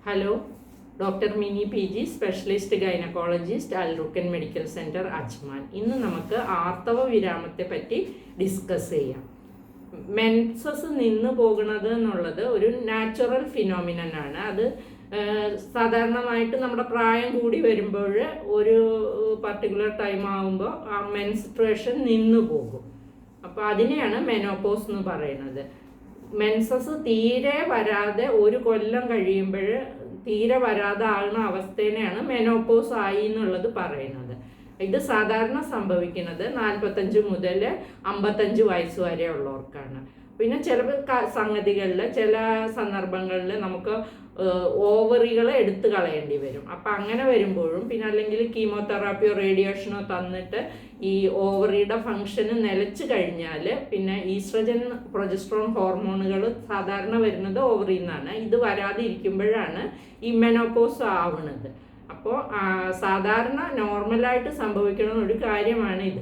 Hello, doctor Mini PG, specialist gynaecologist, Al Rukan medical centre, Ajman. ഇന്ന് നമുക്ക് ആർത്തവ വിരാമത്തെ പറ്റി ഡിസ്കസ് ചെയ്യാം. മെൻസസ് നിന്ന് പോകുന്നത് എന്നുള്ളത് ഒരു നാച്ചുറൽ ഫിനോമിനൻ ആണ്. അത് സാധാരണമായിട്ട് നമ്മുടെ പ്രായം കൂടി വരുമ്പോൾ ഒരു പർട്ടിക്കുലർ ടൈം ആകുമ്പോൾ ആ മെൻസ്ട്രേഷൻ നിന്നു പോകും. അപ്പോൾ അതിനെയാണ് മെനോപോസ് എന്ന് പറയുന്നത്. മെൻസസ് തീരെ വരാതെ ഒരു കൊല്ലം കഴിയുമ്പോൾ തീരെ വരാതെ ആകുന്ന അവസ്ഥേനെയാണ് മെനോപോസ് ആയി എന്നുള്ളത് പറയുന്നത്. ഇത് സാധാരണ സംഭവിക്കുന്നത് 45 മുതൽ 55 വയസ്സ് വരെ ഉള്ളവർക്കാണ്. പിന്നെ ചില സംഗതികളിൽ ചില സന്ദർഭങ്ങളിൽ നമുക്ക് ഓവറികളെ എടുത്തു കളയേണ്ടി വരും. അപ്പം അങ്ങനെ വരുമ്പോഴും പിന്നെ അല്ലെങ്കിൽ കീമോതെറാപ്പിയോ റേഡിയേഷനോ തന്നിട്ട് ഈ ഓവറിയുടെ ഫങ്ഷന് നിലച്ചു കഴിഞ്ഞാൽ പിന്നെ ഈസ്ട്രജൻ പ്രൊജസ്ട്രോൺ ഹോർമോണുകൾ സാധാരണ വരുന്നത് ഓവറിൽ നിന്നാണ്. ഇത് വരാതെ ഇരിക്കുമ്പോഴാണ് ഈ മെനോപോസ് ആവുന്നത്. അപ്പോൾ സാധാരണ നോർമലായിട്ട് സംഭവിക്കുന്ന ഒരു കാര്യമാണ് ഇത്.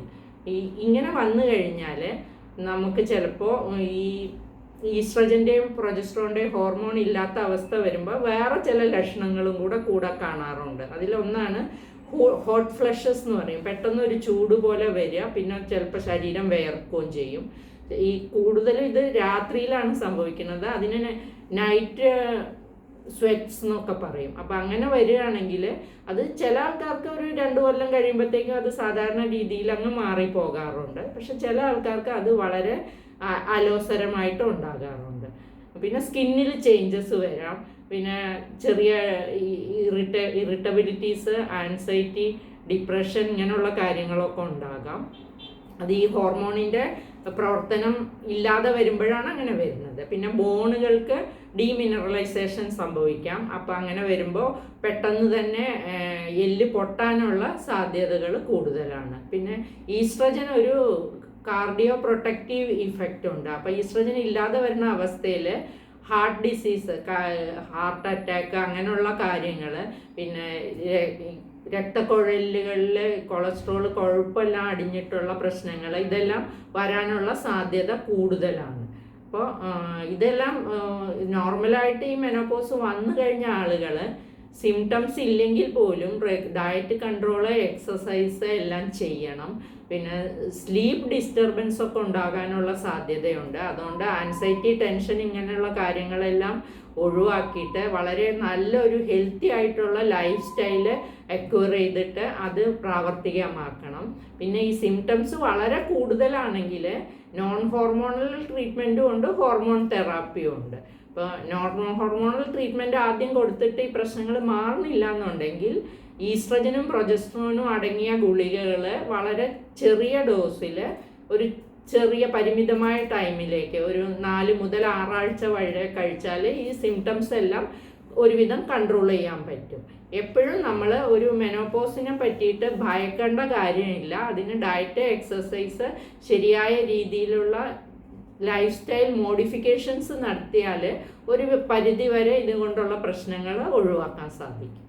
ഇങ്ങനെ വന്നു കഴിഞ്ഞാൽ നമുക്ക് ചിലപ്പോൾ ഈ ഈസ്ട്രജൻ്റെയും പ്രൊജസ്ട്രോണിൻ്റെയും ഹോർമോൺ ഇല്ലാത്ത അവസ്ഥ വരുമ്പോൾ വേറെ ചില ലക്ഷണങ്ങളും കൂടെ കാണാറുണ്ട്. അതിലൊന്നാണ് ഹോട്ട് ഫ്ലഷസ് എന്ന് പറയും. പെട്ടെന്ന് ഒരു ചൂട് പോലെ വരിക, പിന്നെ ചിലപ്പോൾ ശരീരം വിയർക്കുകയും ചെയ്യും. ഈ കൂടുതലും ഇത് രാത്രിയിലാണ് സംഭവിക്കുന്നത്. അതിന് നൈറ്റ് സ്വെറ്റ്സ് എന്നൊക്കെ പറയും. അപ്പം അങ്ങനെ വരികയാണെങ്കിൽ അത് ചില ആൾക്കാർക്ക് ഒരു 2 കൊല്ലം കഴിയുമ്പോഴത്തേക്കും അത് സാധാരണ രീതിയിൽ അങ്ങ് മാറിപ്പോകാറുണ്ട്. പക്ഷെ ചില ആൾക്കാർക്ക് അത് വളരെ അലോസരമായിട്ട് ഉണ്ടാകാറുണ്ട്. പിന്നെ സ്കിന്നിൽ ചേഞ്ചസ് വരാം. പിന്നെ ചെറിയ ഇറിറ്റബിലിറ്റീസ്, ആൻസൈറ്റി, ഡിപ്രഷൻ ഇങ്ങനെയുള്ള കാര്യങ്ങളൊക്കെ ഉണ്ടാകാം. അത് ഈ ഹോർമോണിൻ്റെ പ്രവർത്തനം ഇല്ലാതെ വരുമ്പോഴാണ് അങ്ങനെ വരുന്നത്. പിന്നെ ബോണുകൾക്ക് ഡീമിനറലൈസേഷൻ സംഭവിക്കാം. അപ്പോൾ അങ്ങനെ വരുമ്പോൾ പെട്ടെന്ന് തന്നെ എല്ല് പൊട്ടാനുള്ള സാധ്യതകൾ കൂടുതലാണ്. പിന്നെ ഈസ്ട്രജൻ ഒരു കാർഡിയോ പ്രൊട്ടക്റ്റീവ് ഇഫക്റ്റ് ഉണ്ട്. അപ്പോൾ ഈസ്ട്രജൻ ഇല്ലാതെ വരുന്ന അവസ്ഥയിൽ ഹാർട്ട് ഡിസീസ്, ഹാർട്ട് അറ്റാക്ക് അങ്ങനെയുള്ള കാര്യങ്ങൾ, പിന്നെ രക്തക്കുഴലുകളിൽ കൊളസ്ട്രോൾ കൊഴുപ്പെല്ലാം അടിഞ്ഞിട്ടുള്ള പ്രശ്നങ്ങൾ, ഇതെല്ലാം വരാനുള്ള സാധ്യത കൂടുതലാണ്. അപ്പോൾ ഇതെല്ലാം നോർമലായിട്ട് ഈ മെനോപോസ് വന്നു കഴിഞ്ഞ ആളുകൾ സിംറ്റംസ് ഇല്ലെങ്കിൽ പോലും ഡയറ്റ് കൺട്രോള്, എക്സസൈസ് എല്ലാം ചെയ്യണം. പിന്നെ സ്ലീപ്പ് ഡിസ്റ്റർബൻസ് ഒക്കെ ഉണ്ടാകാനുള്ള സാധ്യതയുണ്ട്. അതുകൊണ്ട് ആൻസൈറ്റി, ടെൻഷൻ ഇങ്ങനെയുള്ള കാര്യങ്ങളെല്ലാം ഒഴിവാക്കിയിട്ട് വളരെ നല്ലൊരു ഹെൽത്തി ആയിട്ടുള്ള ലൈഫ് സ്റ്റൈല് അക്വയർ ചെയ്തിട്ട് അത് പ്രാവർത്തികമാക്കണം. പിന്നെ ഈ സിംറ്റംസ് വളരെ കൂടുതലാണെങ്കിൽ നോൺ ഹോർമോണൽ ട്രീറ്റ്മെൻറ്റും ഉണ്ട്, ഹോർമോൺ തെറാപ്പിയും ഉണ്ട്. ഇപ്പോൾ ഹോർമോണൽ ട്രീറ്റ്മെൻറ്റ് ആദ്യം കൊടുത്തിട്ട് ഈ പ്രശ്നങ്ങൾ മാറുന്നില്ല എന്നുണ്ടെങ്കിൽ ഈസ്ട്രജനും പ്രൊജസ്ട്രോണും അടങ്ങിയ ഗുളികകൾ വളരെ ചെറിയ ഡോസിൽ ഒരു ചെറിയ പരിമിതമായ ടൈമിലേക്ക് ഒരു 4 മുതൽ 6 ആഴ്ച വരെ കഴിച്ചാൽ ഈ സിംറ്റംസ് എല്ലാം ഒരുവിധം കൺട്രോൾ ചെയ്യാൻ പറ്റും. എപ്പോഴും നമ്മൾ ഒരു മെനോപോസിനെ പറ്റിയിട്ട് ഭയക്കേണ്ട കാര്യമില്ല. അതിന് ഡയറ്റ്, എക്സസൈസ്, ശരിയായ രീതിയിലുള്ള ലൈഫ് സ്റ്റൈൽ മോഡിഫിക്കേഷൻസ് നടത്തിയാൽ ഒരു പരിധി വരെ ഇതുകൊണ്ടുള്ള പ്രശ്നങ്ങൾ ഒഴിവാക്കാൻ സാധിക്കും.